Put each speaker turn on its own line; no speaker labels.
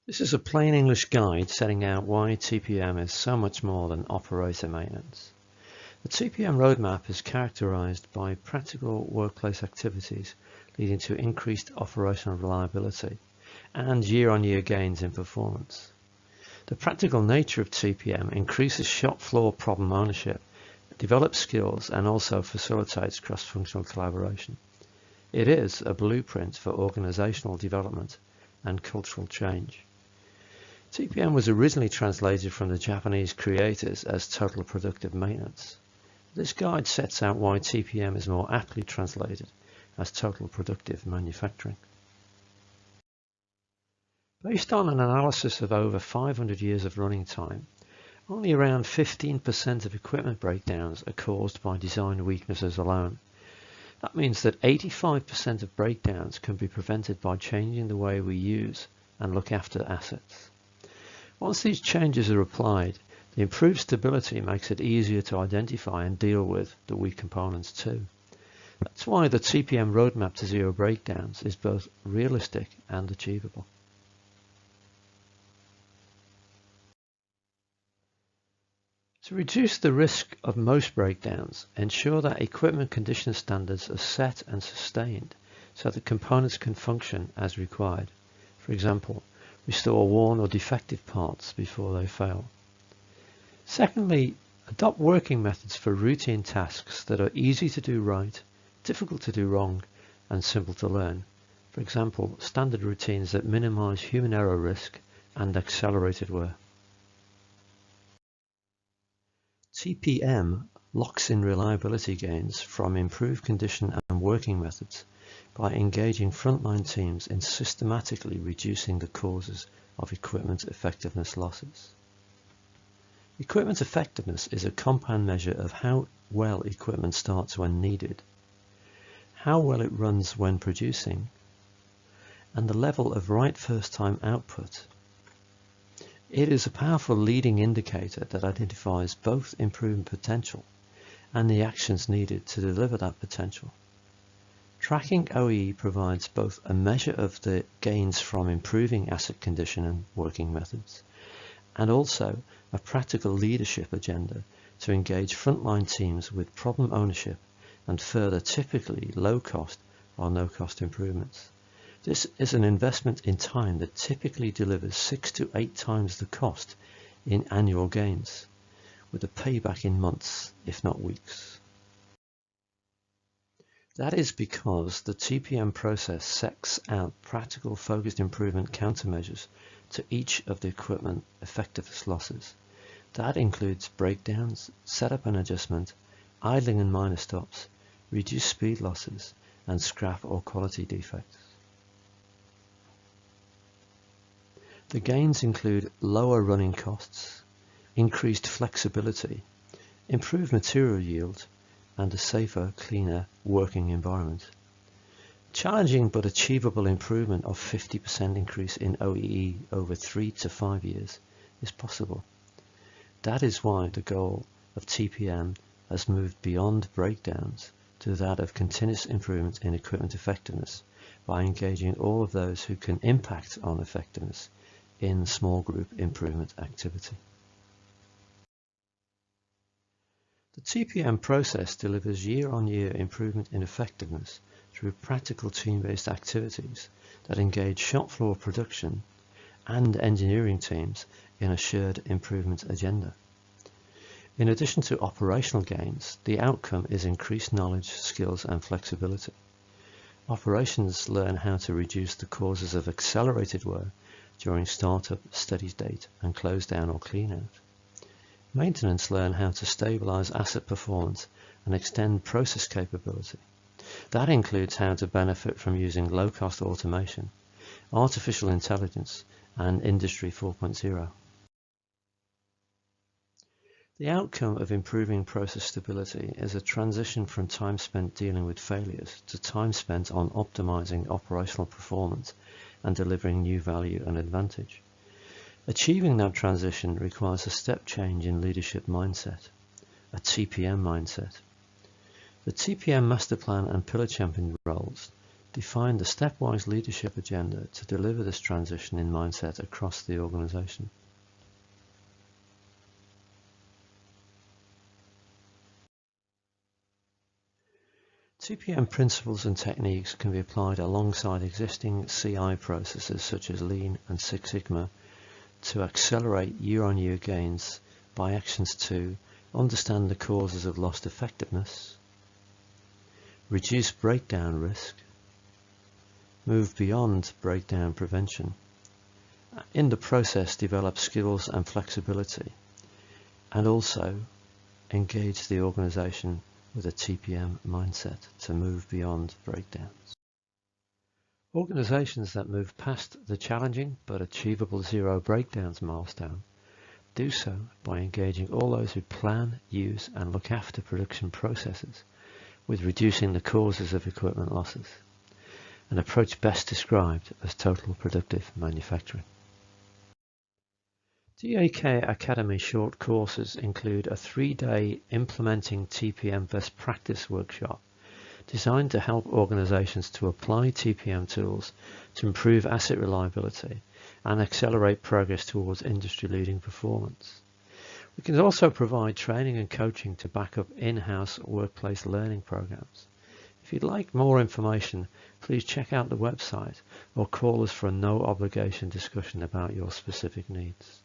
This is a plain English guide setting out why TPM is so much more than operator maintenance. The TPM roadmap is characterized by practical workplace activities leading to increased operational reliability and year-on-year gains in performance. The practical nature of TPM increases shop floor problem ownership, develops skills, and also facilitates cross-functional collaboration. It is a blueprint for organizational development and cultural change. TPM was originally translated from the Japanese creators as total productive maintenance. This guide sets out why TPM is more aptly translated as total productive manufacturing. Based on an analysis of over 500 years of running time, only around 15% of equipment breakdowns are caused by design weaknesses alone. That means that 85% of breakdowns can be prevented by changing the way we use and look after assets. Once these changes are applied, the improved stability makes it easier to identify and deal with the weak components too. That's why the TPM roadmap to zero breakdowns is both realistic and achievable. To reduce the risk of most breakdowns, ensure that equipment condition standards are set and sustained so that components can function as required. For example, restore worn or defective parts before they fail. Secondly, adopt working methods for routine tasks that are easy to do right, difficult to do wrong, and simple to learn. For example, standard routines that minimize human error risk and accelerated wear. TPM locks in reliability gains from improved condition and working methods by engaging frontline teams in systematically reducing the causes of equipment effectiveness losses. Equipment effectiveness is a compound measure of how well equipment starts when needed, how well it runs when producing, and the level of right first time output. It is a powerful leading indicator that identifies both improvement potential and the actions needed to deliver that potential. Tracking OEE provides both a measure of the gains from improving asset condition and working methods, and also a practical leadership agenda to engage frontline teams with problem ownership and further typically low-cost or no-cost improvements. This is an investment in time that typically delivers 6 to 8 times the cost in annual gains, with a payback in months, if not weeks. That is because the TPM process sets out practical focused improvement countermeasures to each of the equipment effectiveness losses. That includes breakdowns, setup and adjustment, idling and minor stops, reduced speed losses, and scrap or quality defects. The gains include lower running costs, increased flexibility, improved material yield, and a safer, cleaner working environment. Challenging but achievable improvement of 50% increase in OEE over 3 to 5 years is possible. That is why the goal of TPM has moved beyond breakdowns to that of continuous improvement in equipment effectiveness by engaging all of those who can impact on effectiveness in small group improvement activity. The TPM process delivers year-on-year improvement in effectiveness through practical team-based activities that engage shop floor production and engineering teams in a shared improvement agenda. In addition to operational gains, the outcome is increased knowledge, skills, and flexibility. Operations learn how to reduce the causes of accelerated wear during startup, steady state, and close down or clean out. Maintenance learn how to stabilize asset performance and extend process capability. That includes how to benefit from using low-cost automation, artificial intelligence, and Industry 4.0. The outcome of improving process stability is a transition from time spent dealing with failures to time spent on optimizing operational performance and delivering new value and advantage. Achieving that transition requires a step change in leadership mindset, a TPM mindset. The TPM master plan and pillar champion roles Define the stepwise leadership agenda to deliver this transition in mindset across the organization. TPM principles and techniques can be applied alongside existing CI processes such as Lean and Six Sigma to accelerate year-on-year gains by actions to understand the causes of lost effectiveness, reduce breakdown risk, move beyond breakdown prevention, in the process develop skills and flexibility, and also engage the organization with a TPM mindset to move beyond breakdowns. Organizations that move past the challenging but achievable zero breakdowns milestone do so by engaging all those who plan, use and look after production processes with reducing the causes of equipment losses, an approach best described as total productive manufacturing. DAK Academy short courses include a 3-day Implementing TPM Best Practice workshop designed to help organizations to apply TPM tools to improve asset reliability and accelerate progress towards industry-leading performance. We can also provide training and coaching to back up in-house workplace learning programs. If you'd like more information, please check out the website or call us for a no-obligation discussion about your specific needs.